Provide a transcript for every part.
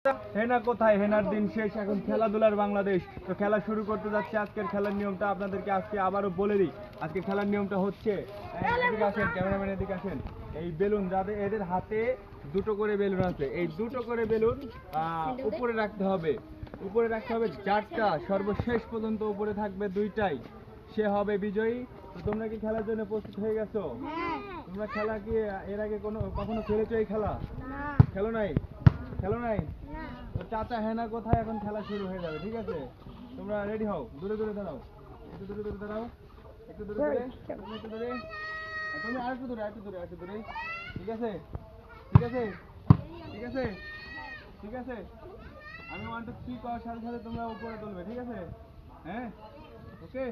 হেনা কোথায়? হেনার দিন শেষ, এখন খেলাধুলার বাংলাদেশ। তো খেলা শুরু করতে যাচ্ছে। আজকের খেলার নিয়মটা আপনাদেরকে আজকে আবারও বলে দিই। আজকে খেলার নিয়মটা হচ্ছে, এদিকে আসেন, ক্যামেরাম্যান এদিকে আসেন। এই বেলুন, যাদের এদের হাতে দুটো করে বেলুন আছে, এই দুটো করে বেলুন উপরে রাখতে হবে। উপরে রাখতে হবে চারটা, সর্বশেষ পর্যন্ত উপরে থাকবে দুইটাই, সে হবে বিজয়ী। তো তোমরা কি খেলার জন্য প্রস্তুত হয়ে গেছো? তোমরা খেলা কি এর আগে কখনো খেলেছো এই খেলা? খেলো নাই? খেলো নাই? তো চাচা হেনা কোথায়? এখন খেলা শুরু হয়ে যাবে, ঠিক আছে? তোমরা রেডি হও, দূরে দূরে দাঁড়াও, একটু দূরে দূরে দাঁড়াও, একটু দূরে দূরে, তুমি একটু দূরে, তুমি আরেকটু দূরে, আরেকটু দূরে, আরেকটু দূরে, ঠিক আছে? ঠিক আছে? ঠিক আছে? ঠিক আছে? আমি 1 2 3 করার সাথে সাথে তোমরা উপরে তুলবে, ঠিক আছে? হ্যাঁ, ওকে,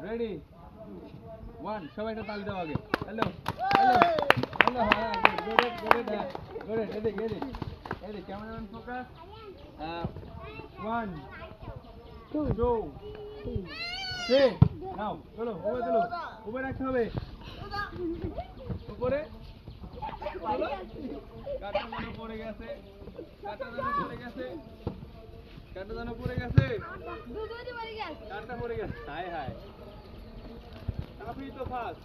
রেডি, 1, সবাই একটা তালি দাও আগে। হ্যালো হ্যালো হ্যালো, হ্যাঁ, গুড গুড গুড, গুড, এদিক এদিক এদিক, ক্যামেরাম্যান ফোকাস। 1 2 3, নাও চলো, উপরে তোলো, উপরে রাখতে হবে, উপরে চলো। কাটা দানো পড়ে গেছে, কাটা দানো পড়ে গেছে, কাটা দানো পড়ে গেছে, কাটা পড়ে গেছে, হায় হায়, আপনি তো ফাস্ট,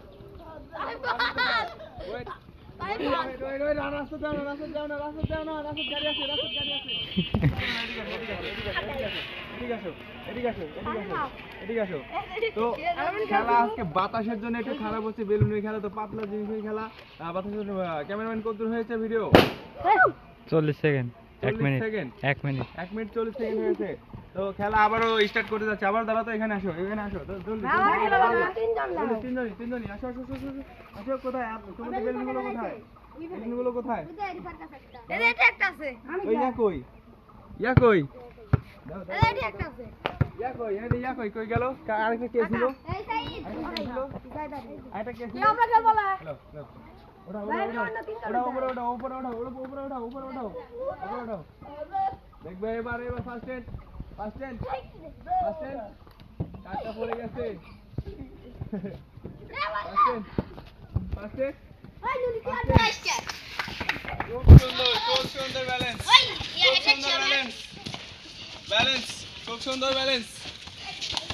ওয়েট, রাস্তা যাও না, রাস্তা যাও না, রাস্তা যাও না, রাস্তা গাড়ি আছে, রাস্তা গাড়ি আছে, এদিকে আসো, এদিকে আসো, এদিকে আসো, এদিকে আসো। তো খেলা আজকে বাতাসের জন্য একটু খারাপ হচ্ছে, বেলুনের খেলা তো পাতলা জিনিসের খেলা, বাতাসের জন্য। ক্যামেরাম্যান কত দূর হয়েছে video? 40 second, 1 minute, 1 minute, 1 minute 40 second হয়েছে। তো খেলা আবারও স্টার্ট করতে যাচ্ছে। আবার দাঁড়াও, তো এখানে আসো, এখানে আসো, তিনজনই আসো, আসো, আসো, আসো, আসো। কোথায় তোমাদের বেলুনগুলো? কোথায় বেলুনগুলো? কোথায়? ওই ইয়া কই? ইয়া কই? ইয়া কই? ইয়া কই? কই গেল? আরেকটা কে ছিল? আরেকটা কে ছিল? ওঠাও, উপরে ওঠাও, উপরে ওঠাও, উপরে ওঠাও, উপরে ওঠাও, উপরে ওঠাও। দেখবে এবার first end, first end, first end, কাটটা পড়ে গেছে। ফার্স্ট এন্ড, ফার্স্ট এন্ড, খুব সুন্দর, খুব সুন্দর ব্যালেন্স, খুব সুন্দর ব্যালেন্স, ব্যালেন্স, খুব সুন্দর ব্যালেন্স,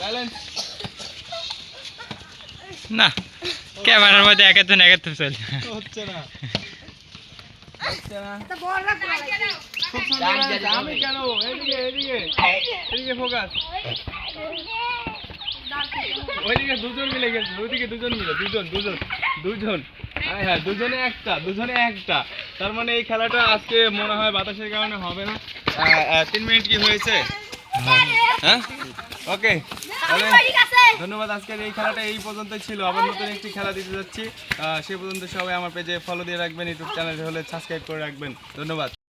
ব্যালেন্স। না ক্যামেরার মধ্যে একাত্তর চলছে হচ্ছে না, হচ্ছে না। খুব সুন্দর ব্যালেন্স। আমি কেন? এদিকে, এদিকে, এদিকে ফোকাস। ওইদিকে দুজন মিলে গেছে, ওইদিকে দুজন মিলে, দুজন দুজন দুজন, হ্যাঁ হ্যাঁ, দুজনে একটা, দুজনে একটা। তার মানে এই খেলাটা আজকে মনে হয় বাতাসের কারণে হবে না। 3 মিনিট কি হয়েছে? হ্যাঁ, ওকে, তাহলে ধন্যবাদ। আজকের এই খেলাটা এই পর্যন্তই ছিল। আবার নতুন একটি খেলা দিতে যাচ্ছি। সে পর্যন্ত সবাই আমার পেজে ফলো দিয়ে রাখবেন, ইউটিউব চ্যানেল হলে সাবস্ক্রাইব করে রাখবেন। ধন্যবাদ।